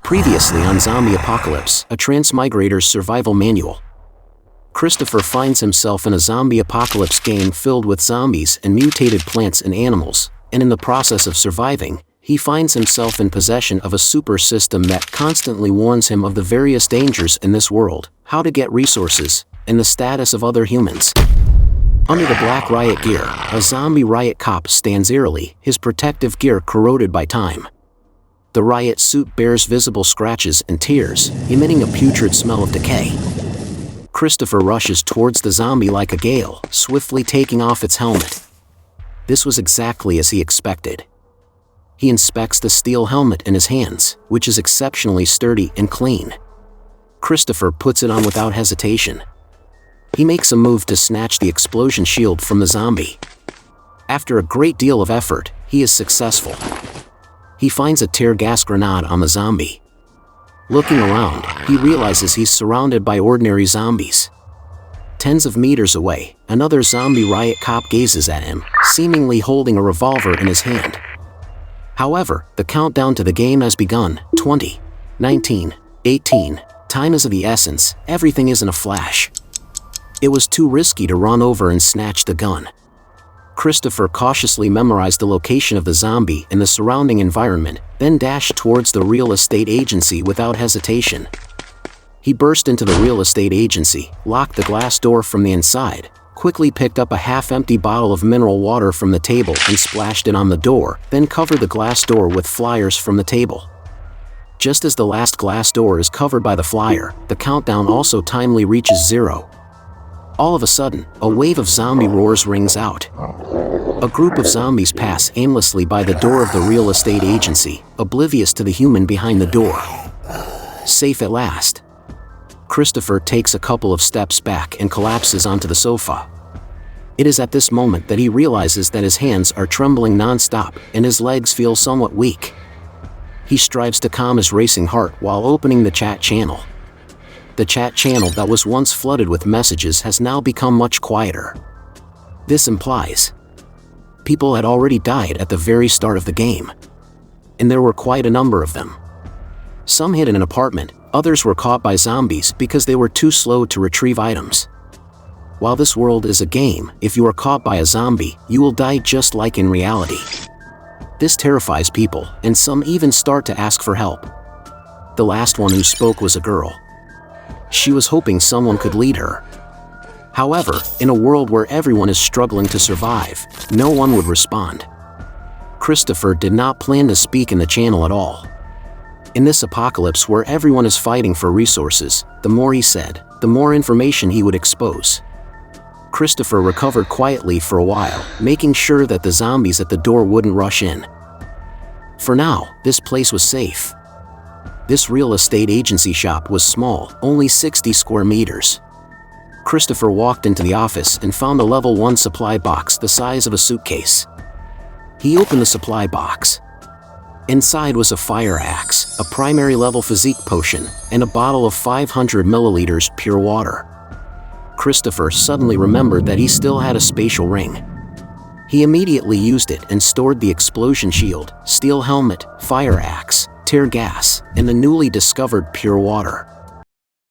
Previously on Zombie Apocalypse, a Transmigrator's survival manual. Christopher finds himself in a zombie apocalypse game filled with zombies and mutated plants and animals, and in the process of surviving, he finds himself in possession of a super system that constantly warns him of the various dangers in this world, how to get resources, and the status of other humans. Under the black riot gear, a zombie riot cop stands eerily, his protective gear corroded by time. The riot suit bears visible scratches and tears, emitting a putrid smell of decay. Christopher rushes towards the zombie like a gale, swiftly taking off its helmet. This was exactly as he expected. He inspects the steel helmet in his hands, which is exceptionally sturdy and clean. Christopher puts it on without hesitation. He makes a move to snatch the explosion shield from the zombie. After a great deal of effort, he is successful. He finds a tear gas grenade on the zombie. Looking around, he realizes he's surrounded by ordinary zombies. Tens of meters away, another zombie riot cop gazes at him, seemingly holding a revolver in his hand. However, the countdown to the game has begun. 20, 19, 18. Time is of the essence, everything is in a flash. It was too risky to run over and snatch the gun. Christopher cautiously memorized the location of the zombie and the surrounding environment, then dashed towards the real estate agency without hesitation. He burst into the real estate agency, locked the glass door from the inside, quickly picked up a half-empty bottle of mineral water from the table and splashed it on the door, then covered the glass door with flyers from the table. Just as the last glass door is covered by the flyer, the countdown also timely reaches 0. All of a sudden, a wave of zombie roars rings out. A group of zombies pass aimlessly by the door of the real estate agency, oblivious to the human behind the door. Safe at last. Christopher takes a couple of steps back and collapses onto the sofa. It is at this moment that he realizes that his hands are trembling non-stop and his legs feel somewhat weak. He strives to calm his racing heart while opening the chat channel. The chat channel that was once flooded with messages has now become much quieter. This implies people had already died at the very start of the game. And there were quite a number of them. Some hid in an apartment, others were caught by zombies because they were too slow to retrieve items. While this world is a game, if you are caught by a zombie, you will die just like in reality. This terrifies people, and some even start to ask for help. The last one who spoke was a girl. She was hoping someone could lead her. However, in a world where everyone is struggling to survive, no one would respond. Christopher did not plan to speak in the channel at all. In this apocalypse where everyone is fighting for resources, the more he said, the more information he would expose. Christopher recovered quietly for a while, making sure that the zombies at the door wouldn't rush in. For now, this place was safe. This real estate agency shop was small, only 60 square meters. Christopher walked into the office and found a level 1 supply box the size of a suitcase. He opened the supply box. Inside was a fire axe, a primary level physique potion, and a bottle of 500 milliliters pure water. Christopher suddenly remembered that he still had a spatial ring. He immediately used it and stored the explosion shield, steel helmet, fire axe, tear gas, and the newly discovered pure water.